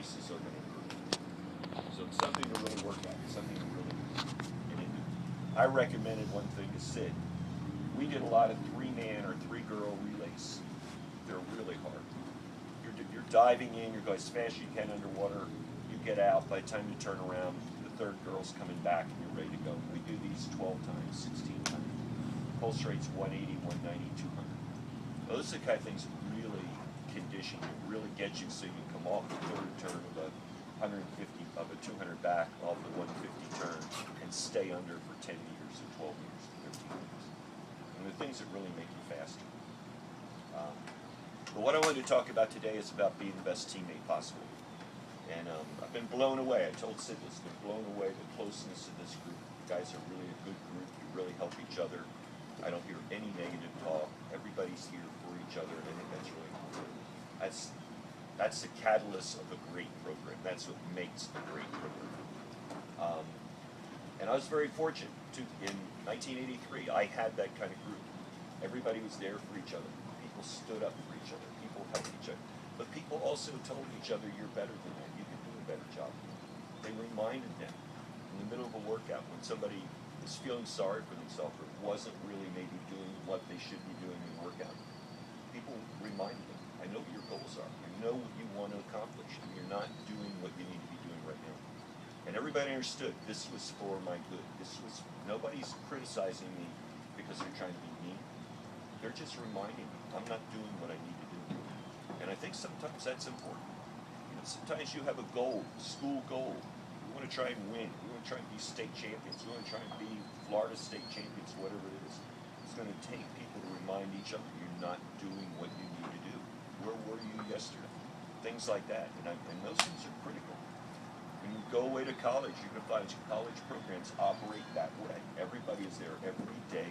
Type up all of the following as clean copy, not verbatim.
races are going to improve. So it's something to really work at, something to really get into. I recommended one thing to Sid. We did a lot of 3-man or 3-girl relays. They're really hard. You're diving in, you're going as fast as you can underwater, you get out, by the time you turn around, the third girl's coming back and you're ready to go. We do these 12 times, 16 times. Pulse rate's 180, 190, 200. Well, those are the kind of things that really condition you, really get you so you can come off the third turn of a 150, of a 200 back, off the 150 turn, and stay under for 10 meters or 12 meters or 13 meters. And the things that really make you faster. But what I wanted to talk about today is about being the best teammate possible. And I've been blown away. I told Sid this, been blown away the closeness of this group. You guys are really a good group. You really help each other. I don't hear any negative talk. Everybody's here for each other, and I think that's really important. That's the catalyst of a great program. That's what makes a great program. And I was very fortunate to, in 1983, I had that kind of group. Everybody was there for each other. People stood up for each other. People helped each other. But people also told each other, you're better than them. You can do a better job. They reminded them in the middle of a workout when somebody was feeling sorry for themselves or wasn't really maybe doing what they should be doing in the workout. People reminded them, I know what your goals are. I know what you want to accomplish, and you're not doing what you need to be doing right now. And everybody understood this was for my good. Nobody's criticizing me because they're trying to be mean. They're just reminding me I'm not doing what I need to do. And I think sometimes that's important. You know, sometimes you have a goal, school goal. You want to try and win. You want to try and be state champions. You want to try and be Florida state champions, whatever it is. It's going to take people to remind each other you're not doing what you need to do. Where were you yesterday? Things like that. And those things are critical. When you go away to college, you're going to find college programs operate that way. Everybody is there every day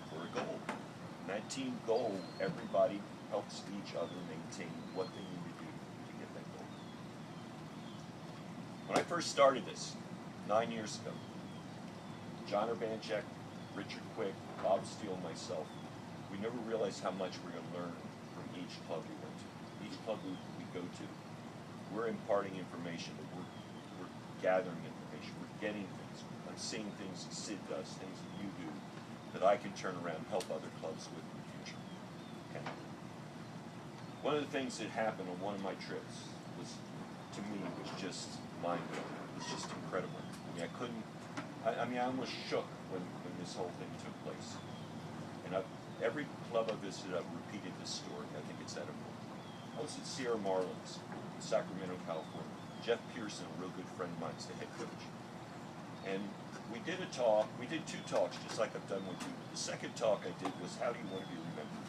for a goal. And that team goal, everybody helps each other maintain what they need to do to get that goal. When I first started this, 9 years ago, John Urbanchek, Richard Quick, Bob Steele, and myself, we never realized how much we're going to learn from each club we went to. Each club we go to, we're imparting information, that we're gathering information, we're getting things. I'm seeing things that Sid does, things that you do, that I can turn around and help other clubs with in the future. Okay. One of the things that happened on one of my trips was, to me, was just mind-blowing. It was just incredible. I mean, I almost shook when this whole thing took place. And every club I visited, I've repeated this story. I think it's that important. I was at Sierra Marlins in Sacramento, California. Jeff Pearson, a real good friend of mine, is the head coach. And we did a talk, we did 2 talks, just like I've done with you. The second talk I did was, how do you want to be remembered?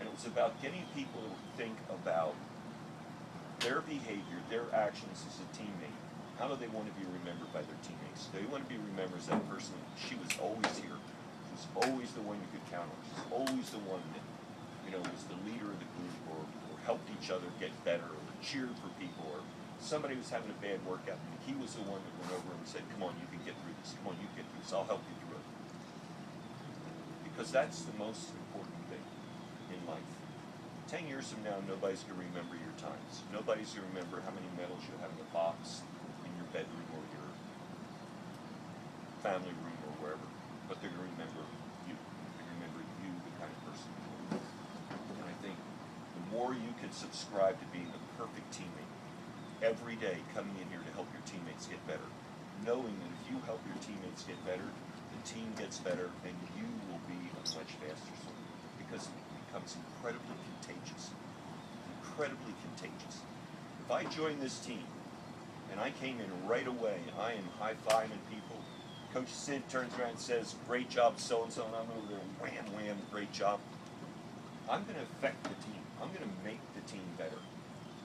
And it was about getting people to think about their behavior, their actions as a teammate. How do they want to be remembered by their teammates? They want to be remembered as that person. She was always here. She was always the one you could count on. She was always the one that, was the leader of the group, or helped each other get better, or cheered for people, or somebody was having a bad workout, and he was the one that went over and said, come on, you can get through this. Come on, you can get through this. I'll help you through it. Because that's the most important thing in life. 10 years from now, nobody's going to remember your times. Nobody's going to remember how many medals you have in the box in your bedroom or your family room or wherever. But they're going to remember you. They're going to remember you, the kind of person you are. And I think the more you can subscribe to being the perfect teammate, every day coming in here to help your teammates get better, knowing that if you help your teammates get better, the team gets better, and you will be a much faster swimmer, because it becomes incredibly contagious. Incredibly contagious. If I join this team, and I came in right away, I am high-fiving people, Coach Sid turns around and says, great job so-and-so, and I'm over there, wham, wham, great job. I'm going to affect the team. I'm going to make the team better.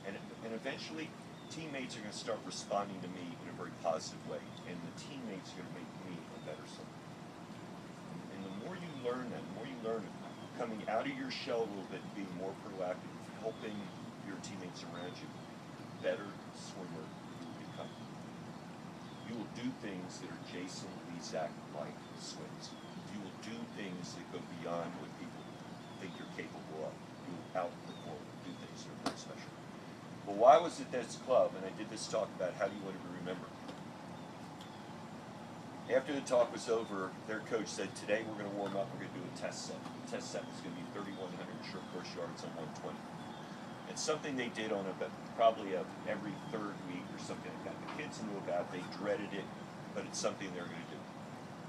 And eventually, teammates are going to start responding to me in a very positive way, and the teammates are going to make me a better swimmer. And the more you learn that, the more you learn coming out of your shell a little bit and being more proactive, helping your teammates around you, the better swimmer you will become. You will do things that are Jason Lezak-like swims. You will do things that go beyond what people think you're capable of. You will outperform, do things that are very special. Well, why was it this club? And I did this talk about how do you want to be remembered. After the talk was over, their coach said, today we're going to warm up, we're going to do a test set. The test set was going to be 3,100 short course yards on 120. It's something they did on probably every third week or something like that. The kids knew about it, they dreaded it, but it's something they're going to do.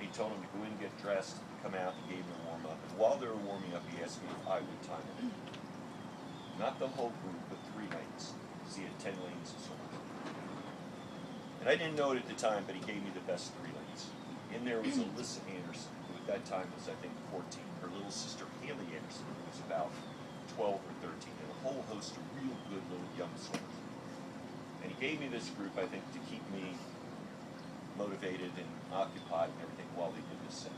He told them to go in and get dressed, come out, and gave them a warm up. And while they were warming up, he asked me if I would time it. Not the whole group, but 3 lanes. Because he had 10 lanes of swimming. And I didn't know it at the time, but he gave me the best 3 lanes. In there was Alyssa Anderson, who at that time was, I think, 14. Her little sister, Haley Anderson, who was about 12 or 13, and a whole host of real good little young swimmers. And he gave me this group, I think, to keep me motivated and occupied and everything while they did this set.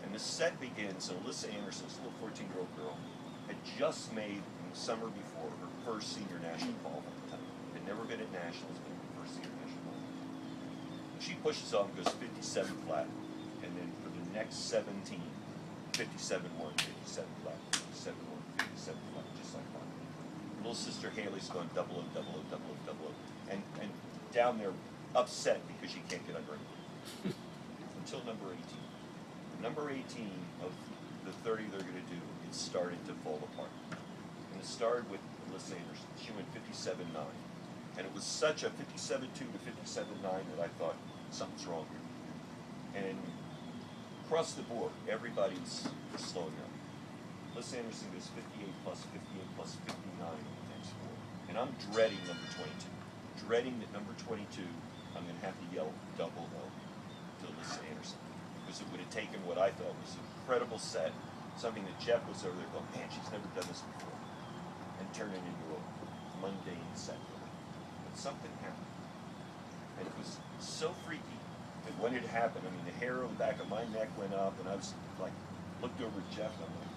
And the set begins, and Alyssa Anderson, this little 14-year-old girl, had just made, in the summer before, her first senior national qualifier. Had never been at nationals, but her first senior national qualifier. She pushes on, goes 57 flat, and then for the next 17, 57-1, 57 flat, 57-1, 57 flat, just like that. Little sister Haley's going double-o, double-o, double-o, double-o, and down there upset because she can't get under it. Until number 18. Number 18 of the 30 they're going to do, it started to fall apart. And it started with Alyssa Anderson. She went 57-9. And it was such a 57-2 to 57-9 that I thought something's wrong here. And across the board, everybody's slowing up. Alyssa Anderson goes 58 plus 58 plus 59 on the next 4. And I'm dreading number 22. Dreading that number 22, I'm going to have to yell double O to Alyssa Anderson. Because it would have taken what I thought was an incredible set, something that Jeff was over there going, man, she's never done this before, and turn it into a mundane set. But something happened. And it was so freaky that when it happened, I mean, the hair on the back of my neck went up, and I was like, looked over at Jeff, and I'm like,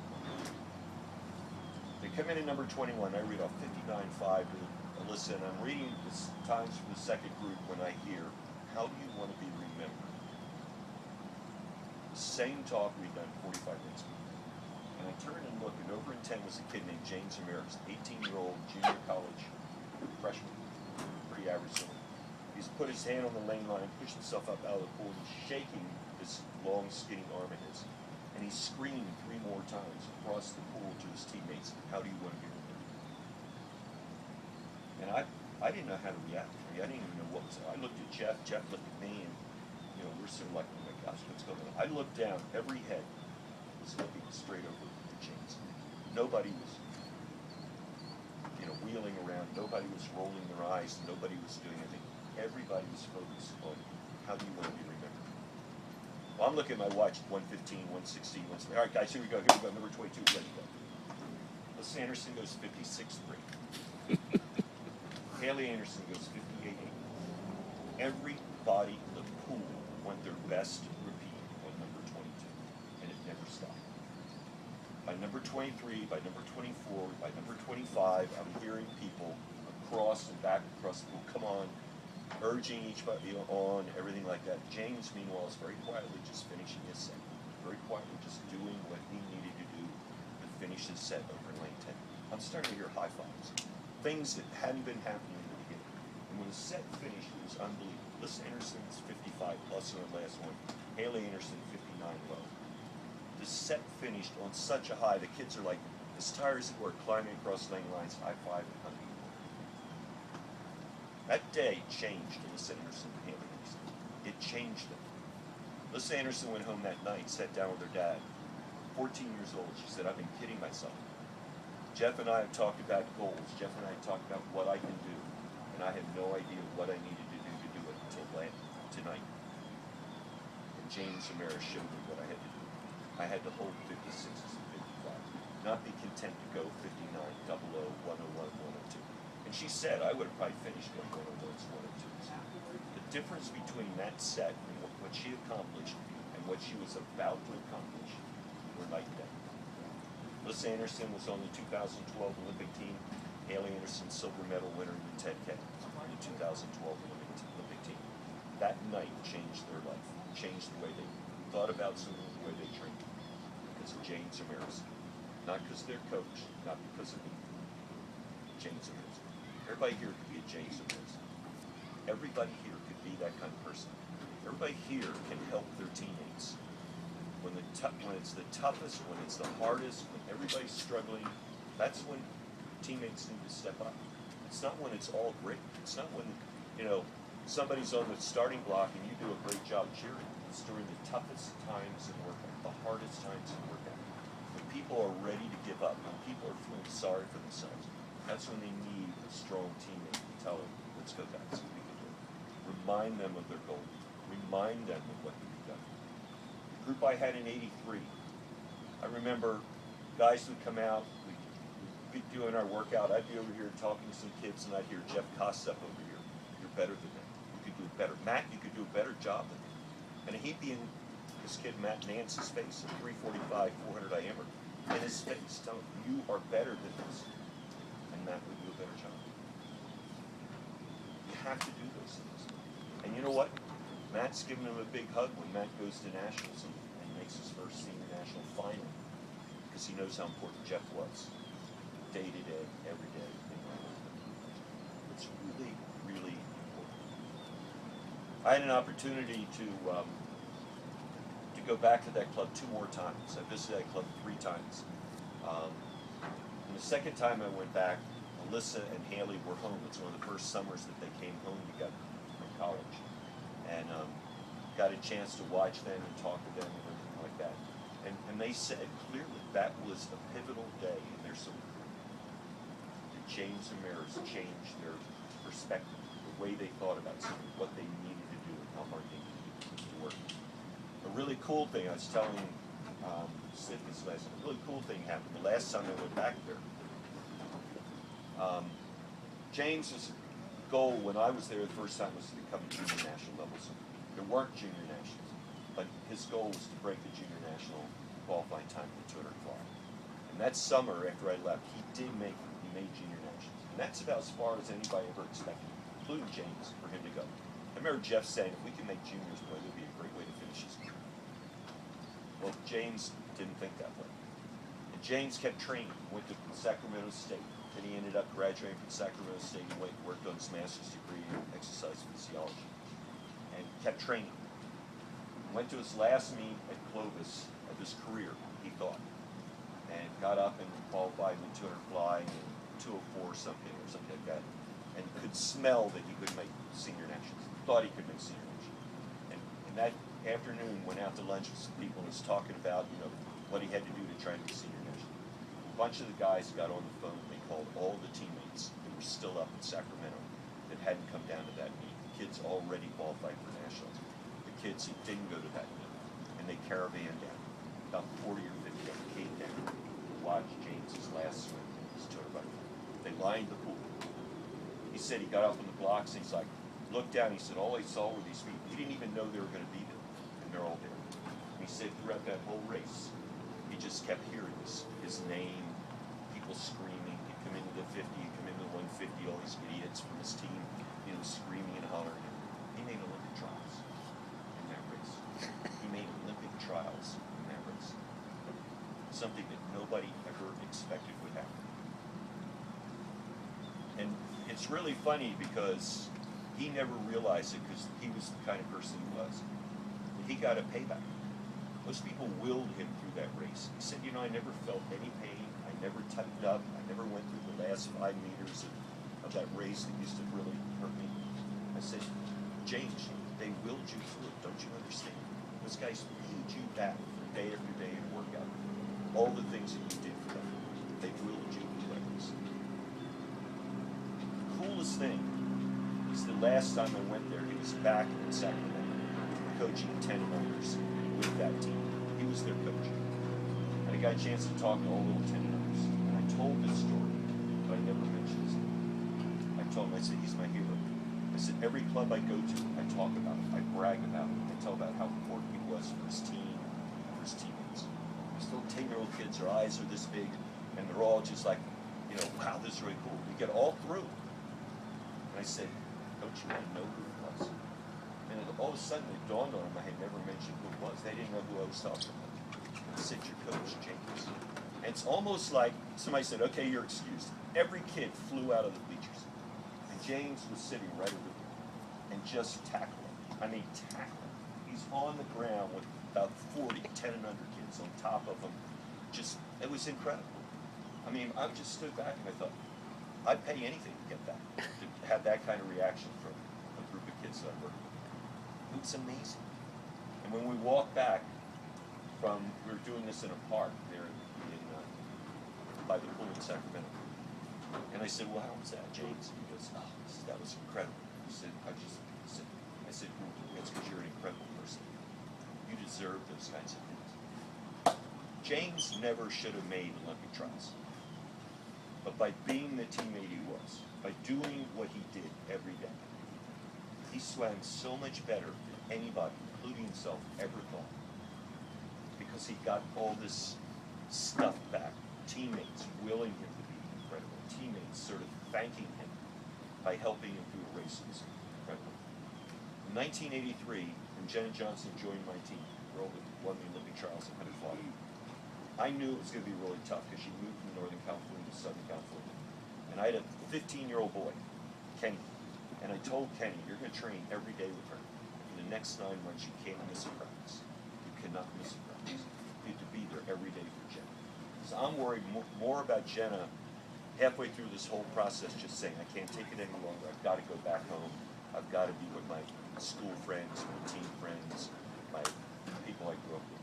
they come in at number 21, I read off 59-5 to Alyssa, and I'm reading the times for the second group when I hear, how do you want to be remembered? The same talk we'd done 45 minutes ago. And I turn and look, and over in 10 was a kid named James Ramirez, 18-year-old junior college freshman, pretty average swimmer. He's put his hand on the lane line, pushed himself up out of the pool, and he's shaking this long, skinny arm of his. And he screamed 3 more times across the pool to his teammates, how do you want to be remembered? And I didn't know how to react. I didn't even know what was. I looked at Jeff looked at me, and we're sort of like, oh my gosh, what's going on? I looked down, every head was looking straight over the chains. Nobody was, wheeling around. Nobody was rolling their eyes. Nobody was doing anything. Everybody was focused on how do you want to be remembered. Well, I'm looking at my watch, 1:15, 1:16, 1:17. All right, guys, here we go. Number 22, ready to go. Alyssa Anderson goes 56-3. Haley Anderson goes 58-8. Everybody in the pool went their best repeat on number 22, and it never stopped. By number 23, by number 24, by number 25, I'm hearing people across and back across the pool, come on, urging each body on, everything like that. James, meanwhile, is very quietly just finishing his set, very quietly just doing what he needed to do to finish his set over in lane 10. I'm starting to hear high fives, things that hadn't been happening in the beginning. And when the set finished, it was unbelievable. Alyssa Anderson was 55 plus on the last one. Haley Anderson 59 low. The set finished on such a high, the kids are like, as tired as they were, climbing across lane lines, high five and hugging. That day changed Alyssa Anderson and Haley Anderson. It changed them. Alyssa Anderson went home that night, sat down with her dad. 14 years old, she said, I've been kidding myself. Jeff and I have talked about goals. Jeff and I have talked about what I can do. And I had no idea what I needed to do it until tonight. And James Ramirez showed me what I had to do. I had to hold 56s and 55. Not be content to go 59, 00, 101, 102. And she said I would have probably finished going 101s, 102s. The difference between that set and what she accomplished and what she was about to accomplish were night and day. Alyssa Anderson was on the 2012 Olympic team. Haley Anderson, silver medal winner in the 10K on the 2012 Olympic team. That night changed their life, changed the way they thought about swimming, the way they trained. Because of James Ramirez. Not because of their coach, not because of me. James Ramirez. Everybody here could be a James or Liz. Everybody here could be that kind of person. Everybody here can help their teammates. When it's the toughest, when it's the hardest, when everybody's struggling, that's when teammates need to step up. It's not when it's all great. It's not when, somebody's on the starting block and you do a great job cheering. It's during the toughest times in workout, the hardest times in workout. When people are ready to give up, when people are feeling sorry for themselves, that's when they need a strong teammate to tell them, let's go back, see what we can do. Remind them of their goal. Remind them of what they've done. The group I had in '83, I remember guys would come out, we'd be doing our workout, I'd be over here talking to some kids, and I'd hear Jeff Kostup over here. You're better than them. You could do it better. Matt, you could do a better job than them. And he'd be in this kid Matt Nance's face, a 345, 400 diameter, in his face, telling him, you are better than this. And Matt would do a better job. You have to do those things. And you know what? Matt's giving him a big hug when Matt goes to nationals and makes his first senior national final, because he knows how important Jeff was, day to day, every day. It's really, really important. I had an opportunity to go back to that club 2 more times. I visited that club 3 times. And the second time I went back, Alyssa and Haley were home. It's one of the first summers that they came home together from college. And got a chance to watch them and talk to them and everything like that. And they said clearly that was a pivotal day in their career. That James and Maris changed their perspective, the way they thought about something, what they needed to do, and how hard they needed to work. A really cool thing, I was telling Sid this last time, a really cool thing happened the last time I went back there. James's goal when I was there the first time was to become junior national levels. There weren't junior nationals, but his goal was to break the junior national qualifying time in the 200 fly. And that summer, after I left, he made junior nationals. And that's about as far as anybody ever expected, including James, for him to go. I remember Jeff saying, if we can make juniors, boy, that would be a great way to finish his career. Well, James didn't think that way. And James kept training, went to Sacramento State. Then he ended up graduating from Sacramento State and worked on his master's degree in exercise physiology. And kept training. Went to his last meet at Clovis of his career, he thought. And got up and qualified in the 200 fly and 204 something or something like that. And could smell that he could make senior nationals. Thought he could make senior nationals. And that afternoon went out to lunch with some people and was talking about, what he had to do to try to be senior national. A bunch of the guys got on the phone. They called all the teammates that were still up in Sacramento that hadn't come down to that meet. The kids already qualified for nationals. The kids who didn't go to that meet. And they caravanned down. About 40 or 50 of them came down to watch James's last swim in his 200 butterfly. They lined the pool. He said he got up on the blocks and he's like, looked down, he said, all I saw were these people. He didn't even know they were going to be there. And they're all there. And he said throughout that whole race, he just kept hearing his name, people screaming. He'd come into the 50, he'd come into the 150, all these idiots from his team, screaming and hollering. He made Olympic trials in that race. He made Olympic trials in that race. Something that nobody ever expected would happen. And it's really funny because he never realized it because he was the kind of person he was. He got a payback. Most people willed him through that race. He said, I never felt any pain. I never tightened up. I never went through the last 5 meters of that race that used to really hurt me. I said, James, they willed you through it. Don't you understand? Those guys paid you back for day after day of workout. All the things that you did for them, they willed you through that race. The coolest thing is the last time I went there, he was back in Sacramento coaching 10 owners with that team. He was their coach. And I got a chance to talk to all little 10 owners. And I told this story, but I never mentioned his name. I told him, I said, he's my hero. I said, every club I go to, I talk about him. I brag about him. I tell about how important he was for his team and for his teammates. These little 10-year-old kids, their eyes are this big, and they're all just like, wow, this is really cool. We get all through. And I said, don't you want to know who it was? And all of a sudden it dawned on them I had never mentioned who it was. They didn't know who I was talking about. I said, your coach, James. And it's almost like somebody said, okay, you're excused. Every kid flew out of the bleachers. James was sitting right over there and just tackling. I mean, tackling. He's on the ground with about 40, 10 and under kids on top of him. Just, it was incredible. I mean, I just stood back and I thought, I'd pay anything to get that, to have that kind of reaction from a group of kids that I worked with. It was amazing. And when we walked back from, we were doing this in a park there by the pool in Sacramento. And I said, well, how was that, James? And he goes, oh, that was incredible. He said, I said, well, it's because you're an incredible person. You deserve those kinds of things. James never should have made Olympic trials. But by being the teammate he was, by doing what he did every day, he swam so much better than anybody, including himself, ever thought. Because he got all this stuff back. Teammates willing him to be incredible. Teammates sort of thanking him by helping him through a race. It was incredible. In 1983, when Jenna Johnson joined my team, won the Olympic trials at 100 I knew it was going to be really tough because she moved from Northern California to Southern California. And I had a 15-year-old boy, Kenny. And I told Kenny, you're going to train every day with her. For the next 9 months, you can't miss a practice. You cannot miss a practice. You have to be there every day for Jenna. So I'm worried more about Jenna halfway through this whole process, just saying, I can't take it any longer. I've got to go back home. I've got to be with my school friends, my team friends, my people I grew up with.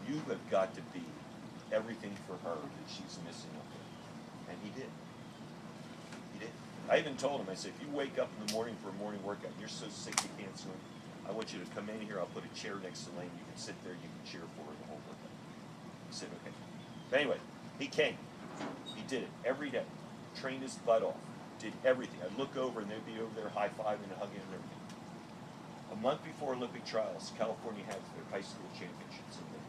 You have got to be everything for her that she's missing up there. And he did. He did. I even told him, I said, if you wake up in the morning for a morning workout, and you're so sick you can't swim, I want you to come in here, I'll put a chair next to Lane, you can sit there, you can cheer for her the whole workout. He said, okay. But anyway, he came. He did it every day. Trained his butt off. Did everything. I'd look over and they'd be over there high-fiving and hugging and everything. A month before Olympic trials, California had their high school championships in there.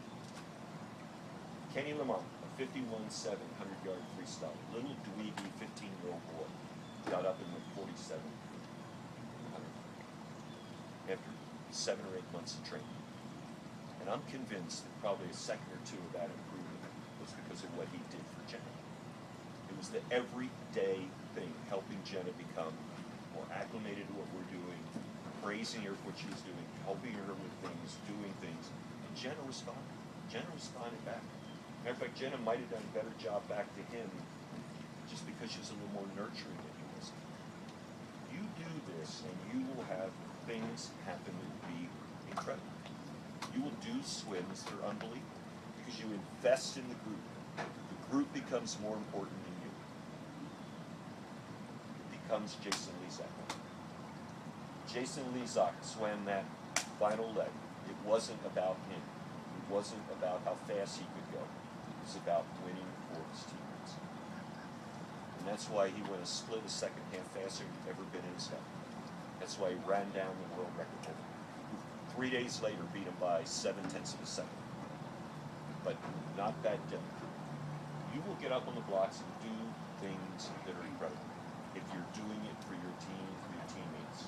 Kenny Lamont, a 51-7 100-yard freestyle, little dweeby 15-year-old boy, got up and went 47 after 7 or 8 months of training. And I'm convinced that probably a second or two of that improvement was because of what he did for Jenna. It was the everyday thing, helping Jenna become more acclimated to what we're doing, praising her for what she was doing, helping her with things, doing things. And Jenna responded. Jenna responded back. Matter of fact, Jenna might have done a better job back to him just because she was a little more nurturing than he was. You do this and you will have things happen that will be incredible. You will do swims that are unbelievable because you invest in the group. The group becomes more important than you. It becomes Jason Lezak. Jason Lezak swam that final leg. It wasn't about him. It wasn't about how fast he could go. It was about winning for his teammates. And that's why he went a split a second half faster than he'd ever been in his life. That's why he ran down the world record holder. 3 days later, beat him by 7/10 of a second. But not that different. You will get up on the blocks and do things that are incredible if you're doing it for your team, for your teammates.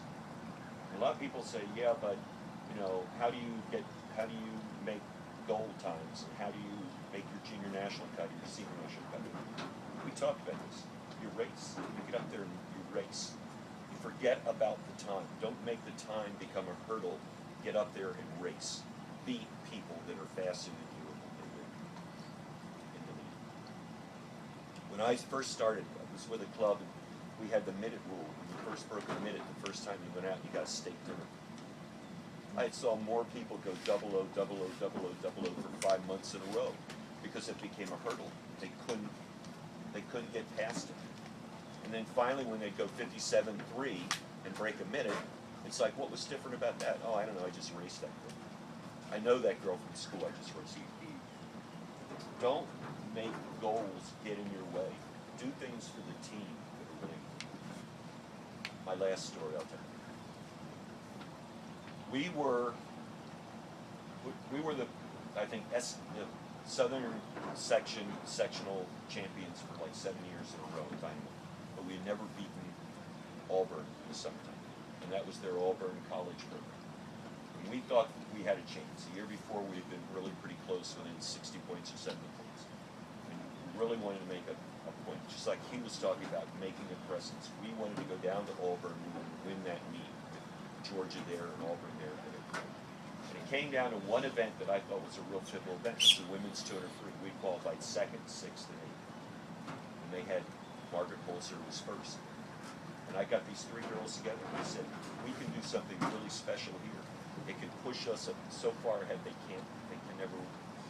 And a lot of people say, yeah, but you know, how do you make goal times, and how do you make your junior national cut, your senior national cut? We talked about this. You race. You get up there and you race. You forget about the time. Don't make the time become a hurdle. Get up there and race. Beat people that are faster than you in the league. When I first started, I was with a club, and we had the minute rule. When you first broke a minute, the first time you went out, you got a steak dinner. I saw more people go 00, 00, 00, 00 for 5 months in a row because it became a hurdle. They couldn't get past it. And then finally, when they go 57-3 and break a minute, it's like, what was different about that? Oh, I don't know, I just raced that girl. I know that girl from school, I just raced. Don't make goals get in your way. Do things for the team that are really. My last story, I'll tell you. We were the, I think, the Southern sectional champions for like 7 years in a row at Dynamo, but we had never beaten Auburn in the summertime, and that was their Auburn college program. And we thought we had a chance. The year before, we had been really pretty close, within 60 points or 70 points. And we really wanted to make a point, just like he was talking about, making a presence. We wanted to go down to Auburn, we wanted to win that meet with Georgia there and Auburn there. And it came down to one event that I thought was a real pivotal event. It was the women's 200 free. We qualified second, sixth, and eighth. And they had Margaret Bolzer was first. And I got these three girls together and I said, we can do something really special here. It can push us up so far ahead they can never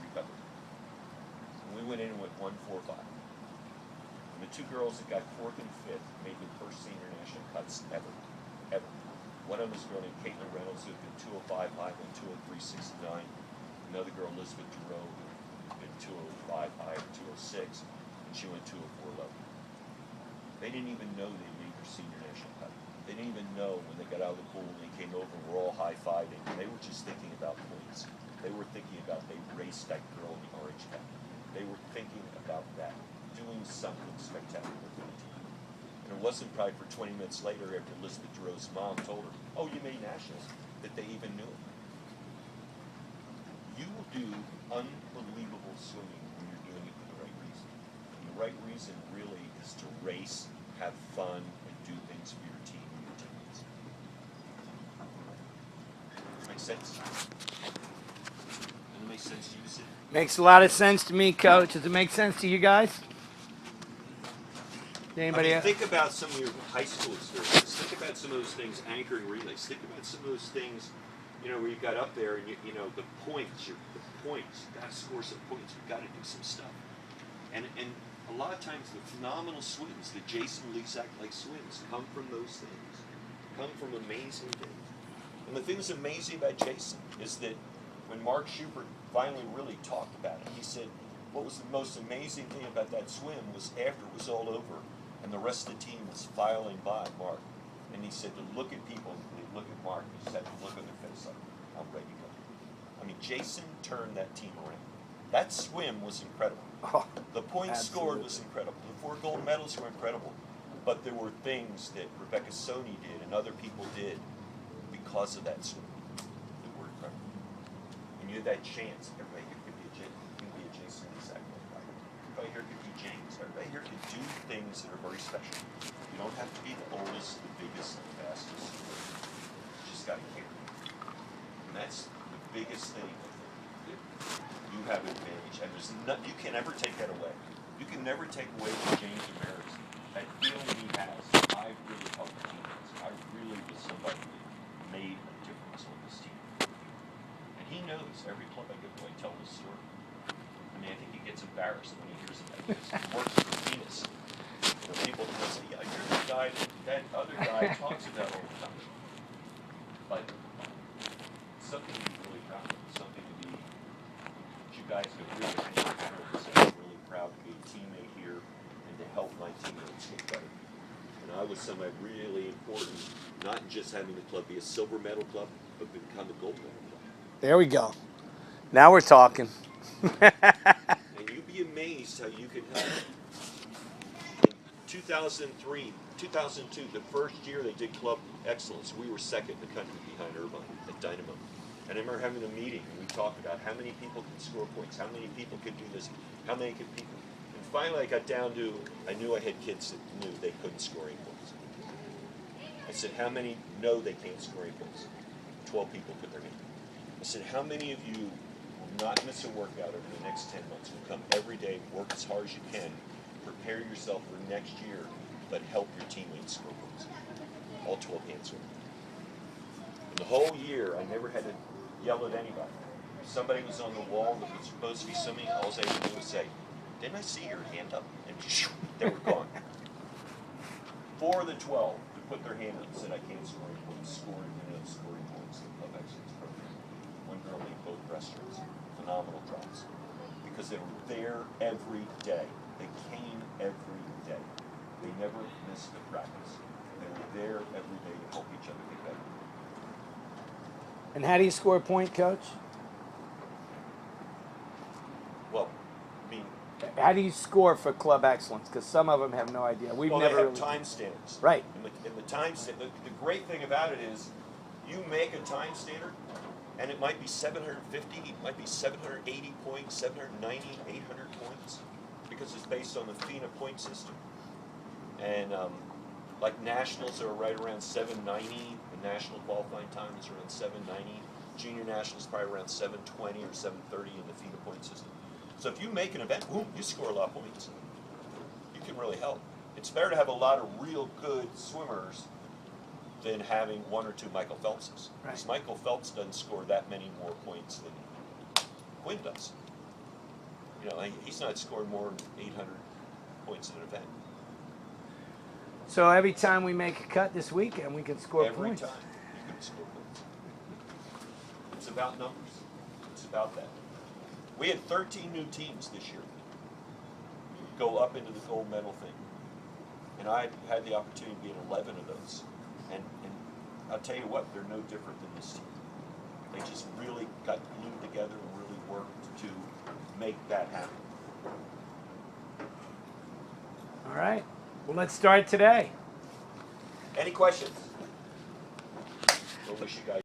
recover. And we went in and went 1-4-5. And the two girls that got fourth and fifth made the first senior national cuts ever. One of them was a girl named Caitlin Reynolds who had been 205 high, went 203.69. Another girl, Elizabeth Giroux, who had been 205 high, 206, and she went 204 low. They didn't even know they made their senior national cut. They didn't even know when they got out of the pool and they came over, we're all high-fiving. They were just thinking about points. They were thinking about they raced that girl in the orange cap. They were thinking about that, doing something spectacular for the team. And it wasn't probably for 20 minutes later after Elizabeth Giroux's mom told her, oh, you made nationals, that they even knew it. You will do unbelievable swimming when you're doing it for the right reason. And the right reason really is to race, have fun, and do things for your team and your teammates. Makes sense? Does it make sense to you, Sid? Makes a lot of sense to me, Coach. Does it make sense to you guys? Anybody else? Think about some of your high school experiences. Think about some of those things, anchoring relays. Think about some of those things, where you got up there and the points. You got to score some points. You got to do some stuff. And a lot of times the phenomenal swims, the Jason Leasack like swims, come from those things. Come from amazing things. And the thing that's amazing about Jason is that when Mark Schubert finally really talked about it, he said, what was the most amazing thing about that swim was after it was all over and the rest of the team was filing by Mark. And he said to look at people, they look at Mark, he just had to look on their face like, I'm ready to go. I mean, Jason turned that team around. That swim was incredible. Oh, the points absolutely. scored was incredible. The 4 gold medals were incredible. But there were things that Rebecca Soni did and other people did because of that swim that were incredible. And you had that chance. Everybody here could be a Jason Leasack. Everybody here could be James. Everybody here could do things that are very special. You don't have to be the oldest, the biggest, the fastest. You just got to care. And that's the biggest thing. You have an advantage, and you can never take that away. You can never take away from James Ramirez that feeling he has. I really helped the teammates. I really was somebody that made a difference on this team. And he knows every club I go to, I tell this story. I mean, I think he gets embarrassed when he hears about this. He works for Venus. People will say, yeah, you're the guy that other guy talks about all the time. But something to be really proud of, something to be. You guys have really been I'm really proud to be a teammate here and to help my teammates get better. And I was somebody really important, not just having the club be a silver medal club, but become a gold medal club. There we go. Now we're talking. And you'd be amazed how you can help. In 2003, 2002, the first year they did Club Excellence, we were second in the country behind Irvine at Dynamo. And I remember having a meeting and we talked about how many people can score points, how many people can do this, how many can people. And finally I got down to, I knew I had kids that knew they couldn't score any points. I said, how many know they can't score any points? 12 people put their hand. I said, how many of you will not miss a workout over the next 10 months, will come every day, work as hard as you can, prepare yourself for next year, but help your teammates score points? All 12 hands went. And the whole year I never had to yell at anybody. If somebody was on the wall that was supposed to be swimming, all I was able to do was say, didn't I see your hand up? And they were gone. 4 of the 12 who put their hand up and said, I can't score any points, scoring points in the Club Excellence program. One girl made both breaststrokes, phenomenal drops, because they were there every day. They came every day. They never missed a practice. They were there every day to help each other get better. And how do you score a point, Coach? Well, I mean, how do you score for Club Excellence? Because some of them have no idea. We've never they have really... time standards. Right. And the time the great thing about it is, you make a time standard, and it might be 750, it might be 780 points, 790, 800 points. because it's based on the FINA point system. And like nationals are right around 790. The national qualifying time is around 790. Junior nationals probably around 720 or 730 in the FINA point system. So if you make an event, boom, you score a lot of points. You can really help. It's better to have a lot of real good swimmers than having one or two Michael Phelpses. Right. Because Michael Phelps doesn't score that many more points than Quinn does. You know, he's not scoring more than 800 points in an event. So every time we make a cut this weekend, we can score points. Every time you can score points. It's about numbers. It's about that. We had 13 new teams this year go up into the gold medal thing. And I had the opportunity to be in 11 of those. And I'll tell you what, they're no different than this team. They just really got glued together and really worked to make that happen. All right. Well, let's start today. Any questions? I wish you guys